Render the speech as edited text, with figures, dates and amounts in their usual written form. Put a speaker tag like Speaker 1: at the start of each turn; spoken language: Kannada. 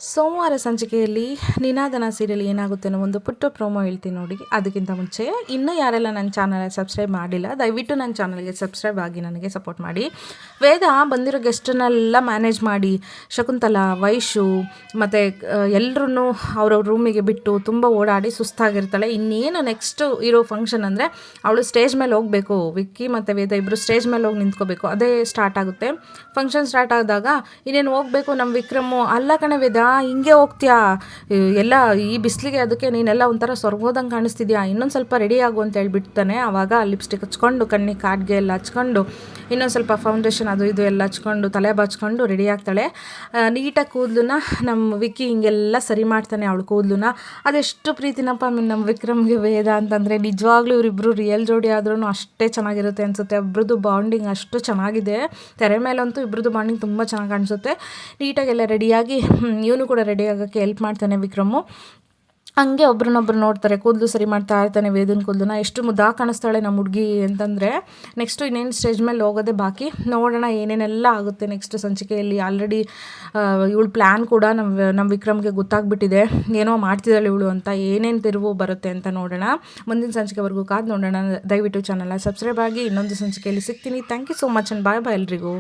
Speaker 1: ಸೋಮವಾರ ಸಂಚಿಕೆಯಲ್ಲಿ ನಿನಾದನ ಸೀರಿಯಲ್ ಏನಾಗುತ್ತೆ ಅನ್ನೋ ಒಂದು ಪುಟ್ಟ ಪ್ರೋಮೋ ಹೇಳ್ತೀನಿ ನೋಡಿ. ಅದಕ್ಕಿಂತ ಮುಂಚೆ ಇನ್ನೂ ಯಾರೆಲ್ಲ ನನ್ನ ಚಾನಲ್ ಸಬ್ಸ್ಕ್ರೈಬ್ ಮಾಡಿಲ್ಲ ದಯವಿಟ್ಟು ನನ್ನ ಚಾನಲ್ಗೆ ಸಬ್ಸ್ಕ್ರೈಬ್ ಆಗಿ ನನಗೆ ಸಪೋರ್ಟ್ ಮಾಡಿ. ವೇದ ಬಂದಿರೋ ಗೆಸ್ಟನ್ನೆಲ್ಲ ಮ್ಯಾನೇಜ್ ಮಾಡಿ ಶಕುಂತಲಾ, ವೈಶು ಮತ್ತು ಎಲ್ಲರೂ ಅವ್ರವ್ರ ರೂಮಿಗೆ ಬಿಟ್ಟು ತುಂಬ ಓಡಾಡಿ ಸುಸ್ತಾಗಿರ್ತಾಳೆ. ಇನ್ನೇನು ನೆಕ್ಸ್ಟ್ ಇರೋ ಫಂಕ್ಷನ್ ಅಂದರೆ ಅವಳು ಸ್ಟೇಜ್ ಮೇಲೆ ಹೋಗಬೇಕು. ವಿಕ್ಕಿ ಮತ್ತು ವೇದ ಇಬ್ಬರು ಸ್ಟೇಜ್ ಮೇಲೆ ಹೋಗಿ ನಿಂತ್ಕೋಬೇಕು. ಅದೇ ಸ್ಟಾರ್ಟ್ ಆಗುತ್ತೆ. ಫಂಕ್ಷನ್ ಸ್ಟಾರ್ಟ್ ಆದಾಗ ಇನ್ನೇನು ಹೋಗಬೇಕು ನಮ್ಮ ವಿಕ್ರಮು. ಅಲ್ಲ ಕಣೆ ವೇದ, ಹಿಂಗೆ ಹೋಗ್ತೀಯಾ ಎಲ್ಲ ಈ ಬಿಸಿಲಿಗೆ, ಅದಕ್ಕೆ ನೀನೆಲ್ಲ ಒಂಥರ ಸ್ವರ್ಗೋದಂಗೆ ಕಾಣಿಸ್ತಿದ್ಯಾ, ಇನ್ನೊಂದು ಸ್ವಲ್ಪ ರೆಡಿ ಆಗು ಅಂತ ಹೇಳ್ಬಿಡ್ತಾನೆ. ಆವಾಗ ಲಿಪ್ಸ್ಟಿಕ್ ಹಚ್ಕೊಂಡು ಕಣ್ಣಿಗೆ ಕಾಡ್ಗೆ ಎಲ್ಲ ಹಚ್ಕೊಂಡು ಇನ್ನೊಂದು ಸ್ವಲ್ಪ ಫೌಂಡೇಶನ್ ಅದು ಇದು ಎಲ್ಲ ಹಚ್ಕೊಂಡು ತಲೆ ಬಾಚ್ಕೊಂಡು ರೆಡಿ ಆಗ್ತಾಳೆ. ನೀಟಾಗಿ ಕೂದಲನ್ನ ನಮ್ಮ ವಿಕ್ಕಿ ಹಿಂಗೆಲ್ಲ ಸರಿ ಮಾಡ್ತಾನೆ ಅವಳು ಕೂದಲನ್ನ. ಅದೆಷ್ಟು ಪ್ರೀತಿನಪ್ಪ ನಮ್ಮ ವಿಕ್ರಮ್ಗೆ ವೇದ ಅಂತಂದರೆ. ನಿಜವಾಗ್ಲೂ ಇವರಿಬ್ಬರು ರಿಯಲ್ ಜೋಡಿ ಆದ್ರೂ ಅಷ್ಟೇ ಚೆನ್ನಾಗಿರುತ್ತೆ ಅನಿಸುತ್ತೆ. ಇಬ್ಬರದ್ದು ಬಾಂಡಿಂಗ್ ಅಷ್ಟು ಚೆನ್ನಾಗಿದೆ. ತೆರೆ ಮೇಲಂತೂ ಇಬ್ಬರದ್ದು ಬಾಂಡಿಂಗ್ ತುಂಬ ಚೆನ್ನಾಗಿ ಕಾಣಿಸುತ್ತೆ. ನೀಟಾಗೆಲ್ಲ ರೆಡಿಯಾಗಿ ಇವನು ಕೂಡ ರೆಡಿ ಆಗೋಕ್ಕೆ ಹೆಲ್ಪ್ ಮಾಡ್ತಾನೆ ವಿಕ್ರಮು. ಹಂಗೆ ಒಬ್ರನ್ನೊಬ್ರು ನೋಡ್ತಾರೆ. ಕೂದಲು ಸರಿ ಮಾಡ್ತಾ ಇರ್ತಾನೆ ವೇದನ ಕೂದಲನ್ನ. ಎಷ್ಟು ಮುದ್ದಾಗಿ ಕಾಣಿಸ್ತಾಳೆ ನಮ್ಮ ಹುಡುಗಿ ಅಂತಂದರೆ. ನೆಕ್ಸ್ಟು ಇನ್ನೇನು ಸ್ಟೇಜ್ ಮೇಲೆ ಹೋಗೋದೇ ಬಾಕಿ. ನೋಡೋಣ ಏನೇನೆಲ್ಲ ಆಗುತ್ತೆ ನೆಕ್ಸ್ಟ್ ಸಂಚಿಕೆಯಲ್ಲಿ. ಆಲ್ರೆಡಿ ಇವಳು ಪ್ಲ್ಯಾನ್ ಕೂಡ ನಮ್ಮ ವಿಕ್ರಮ್ಗೆ ಗೊತ್ತಾಗ್ಬಿಟ್ಟಿದೆ, ಏನೋ ಮಾಡ್ತಿದ್ದಾಳೆ ಇವಳು ಅಂತ. ಏನೇನು ತಿರುವು ಬರುತ್ತೆ ಅಂತ ನೋಡೋಣ. ಮುಂದಿನ ಸಂಚಿಕೆವರೆಗೂ ಕಾದು ನೋಡೋಣ. ದಯವಿಟ್ಟು ಚಾನಲ್ನ ಸಬ್ಸ್ಕ್ರೈಬ್ ಆಗಿ. ಇನ್ನೊಂದು ಸಂಚಿಕೆಯಲ್ಲಿ ಸಿಗ್ತೀನಿ. Thank you so much and bye bye ಎಲ್ರಿಗೂ.